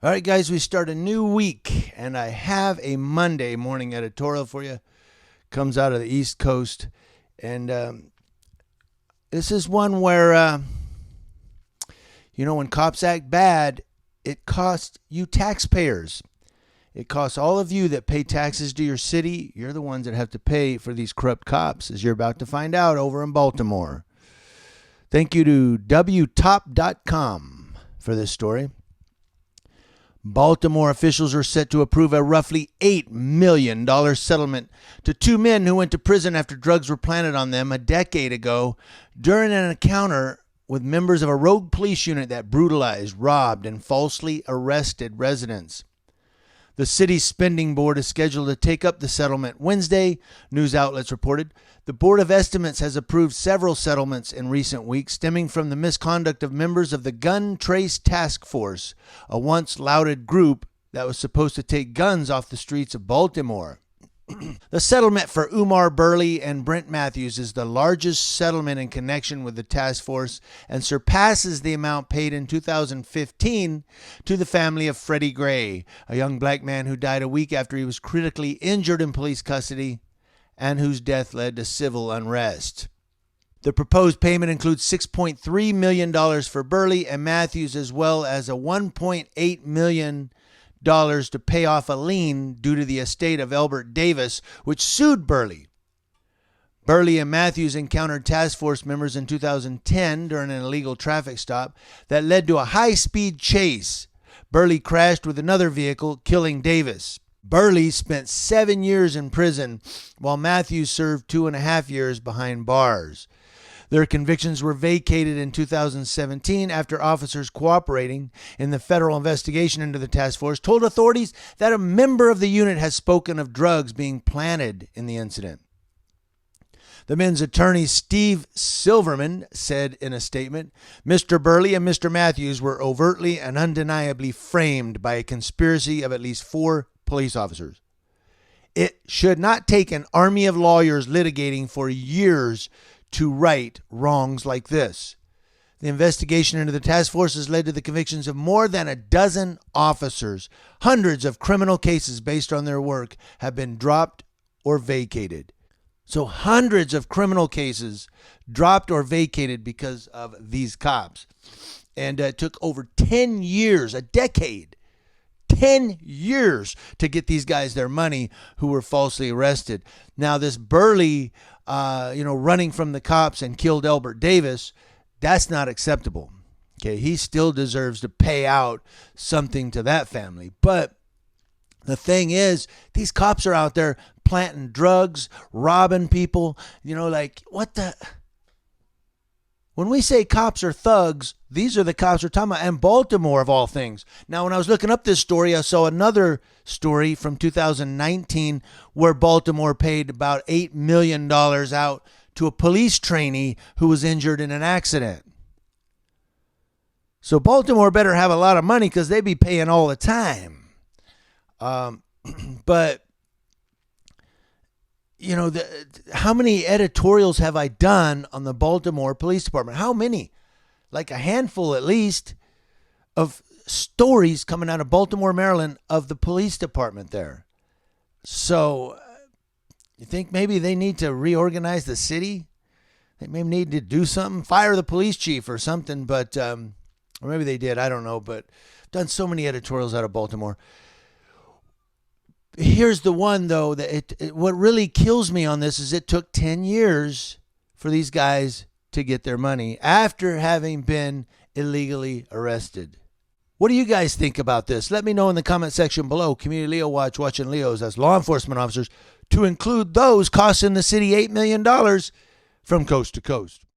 All right, guys, we start a new week, and I have a Monday morning editorial for you. Comes out of the East Coast, and this is one where, when cops act bad, it costs you taxpayers. It costs all of you that pay taxes to your city. You're the ones that have to pay for these corrupt cops, as you're about to find out over in Baltimore. Thank you to WTOP.com for this story. Baltimore officials are set to approve a roughly $8 million settlement to two men who went to prison after drugs were planted on them a decade ago during an encounter with members of a rogue police unit that brutalized, robbed, and falsely arrested residents. The city's spending board is scheduled to take up the settlement Wednesday, news outlets reported. The Board of Estimates has approved several settlements in recent weeks stemming from the misconduct of members of the Gun Trace Task Force, a once lauded group that was supposed to take guns off the streets of Baltimore. The settlement for Umar Burley and Brent Matthews is the largest settlement in connection with the task force and surpasses the amount paid in 2015 to the family of Freddie Gray, a young black man who died a week after he was critically injured in police custody and whose death led to civil unrest. The proposed payment includes $6.3 million for Burley and Matthews, as well as a $1.8 million to pay off a lien due to the estate of Elbert Davis, which sued Burley. Burley and Matthews encountered task force members in 2010 during an illegal traffic stop that led to a high-speed chase. Burley crashed with another vehicle, killing Davis. Burley spent 7 years in prison, while Matthews served 2.5 years behind bars. Their convictions were vacated in 2017 after officers cooperating in the federal investigation into the task force told authorities that a member of the unit has spoken of drugs being planted in the incident. The men's attorney, Steve Silverman, said in a statement, Mr. Burley and Mr. Matthews were overtly and undeniably framed by a conspiracy of at least 4 police officers. It should not take an army of lawyers litigating for years to right wrongs like this. The investigation into the task force has led to the convictions of more than a dozen officers. Hundreds of criminal cases based on their work have been dropped or vacated. So hundreds of criminal cases dropped or vacated because of these cops. And it took over 10 years, a decade, 10 years to get these guys their money who were falsely arrested. Now this Burley, running from the cops and killed Elbert Davis, that's not acceptable. Okay, he still deserves to pay out something to that family. But the thing is, these cops are out there planting drugs, robbing people, what the... When we say cops are thugs, these are the cops we're talking about, and Baltimore of all things. Now, when I was looking up this story, I saw another story from 2019 where Baltimore paid about $8 million out to a police trainee who was injured in an accident. So Baltimore better have a lot of money because they be paying all the time. But how many editorials have I done on the Baltimore Police Department? How many? Like a handful at least of stories coming out of Baltimore, Maryland of the police department there. So you think maybe they need to reorganize the city? They maybe need to do something, fire the police chief or something, but or maybe they did. I don't know, but I've done so many editorials out of Baltimore. Here's the one, though, that what really kills me on this is it took 10 years for these guys to get their money after having been illegally arrested. What do you guys think about this? Let me know in the comment section below. Community Leo Watch, watching Leos as law enforcement officers, to include those costing the city $8 million from coast to coast.